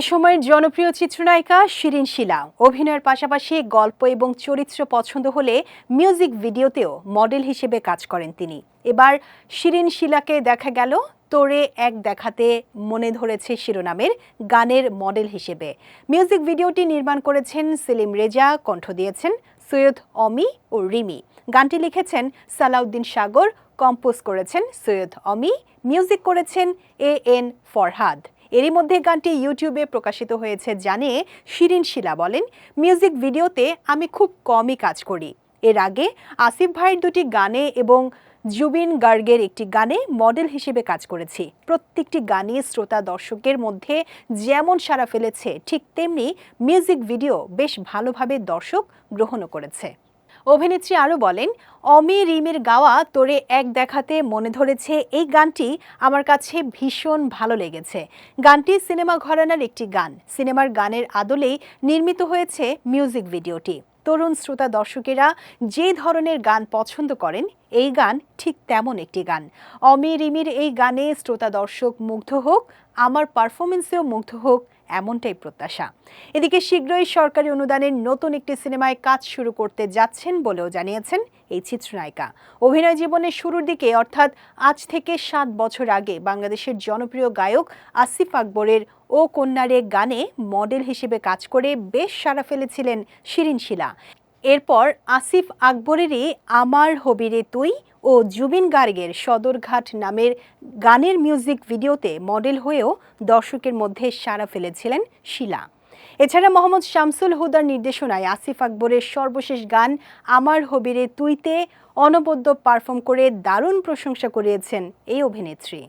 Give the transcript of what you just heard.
সময়ের জনপ্রিয় চিত্রনায়িকা শিরিন শিলা অভিনয়ের পাশাপাশি গল্প এবং চরিত্র পছন্দ হলে মিউজিক ভিডিওতেও মডেল হিসেবে কাজ করেন তিনি। এবার শিরিন শিলাকে দেখা গেল তোরে এক দেখাতে মনে ধরেছে শিরোনামের গানের মডেল হিসেবে। মিউজিক ভিডিওটি নির্মাণ করেছেন সেলিম রেজা, কণ্ঠ দিয়েছেন সৈয়দ অমি ও রিমি। গানটি লিখেছেন সালাউদ্দিন সাগর, কম্পোজ করেছেন সৈয়দ অমি, মিউজিক করেছেন AN ফরহাদ। এরই মধ্যে গানটি ইউটিউবে প্রকাশিত হয়েছে জানিয়ে শিরিন শিলা বলেন, মিউজিক ভিডিওতে আমি খুব কমই কাজ করি। এর আগে আসিফ ভাইয়ের দুটি গানে এবং জুবিন গার্গের একটি গানে মডেল হিসেবে কাজ করেছি। প্রত্যেকটি গানই শ্রোতা দর্শকের মধ্যে যেমন সাড়া ফেলেছে, ঠিক তেমনি মিউজিক ভিডিও বেশ ভালোভাবে দর্শক গ্রহণও করেছে। অভিনেত্রী আরও বলেন, অমি রিমির গাওয়া তোরে এক দেখাতে মনে ধরেছে এই গানটি আমার কাছে ভীষণ ভালো লেগেছে। গানটি সিনেমা ঘরানার একটি গান। সিনেমার গানের আদলেই নির্মিত হয়েছে মিউজিক ভিডিওটি। তরুণ শ্রোতা দর্শকেরা যে ধরনের গান পছন্দ করেন, এই গান ঠিক তেমন একটি গান। অমি রিমির এই গানে শ্রোতা দর্শক মুগ্ধ হোক, আমার পারফরমেন্সেও মুগ্ধ হোক, এমনটাই প্রত্যাশা। এদিকে শীঘ্রই সরকারি অনুদানের নতুন একটি সিনেমায় কাজ শুরু করতে যাচ্ছেন বলেও জানিয়েছেন এই চিত্রনায়িকা। অভিনয় জীবনের শুরুর দিকে অর্থাৎ আজ থেকে 7 বছর আগে বাংলাদেশের জনপ্রিয় গায়ক আসিফ আকবরের ও কন্যারে গানে মডেল হিসেবে কাজ করে বেশ সাড়া ফেলেছিলেন শিরিন শিলা। এরপর আসিফ আকবরেরই আমার হবিরে তুই ও জুবিন গার্গের সদরঘাট নামের গানের মিউজিক ভিডিওতে মডেল হয়েও দর্শকের মধ্যে সাড়া ফেলেছিলেন শিলা। এছাড়া মোহাম্মদ শামসুল হুদার নির্দেশনায় আসিফ আকবরের সর্বশেষ গান আমার হবিরে তুইতে অনবদ্য পারফর্ম করে দারুণ প্রশংসা কুড়িয়েছেন এই অভিনেত্রী।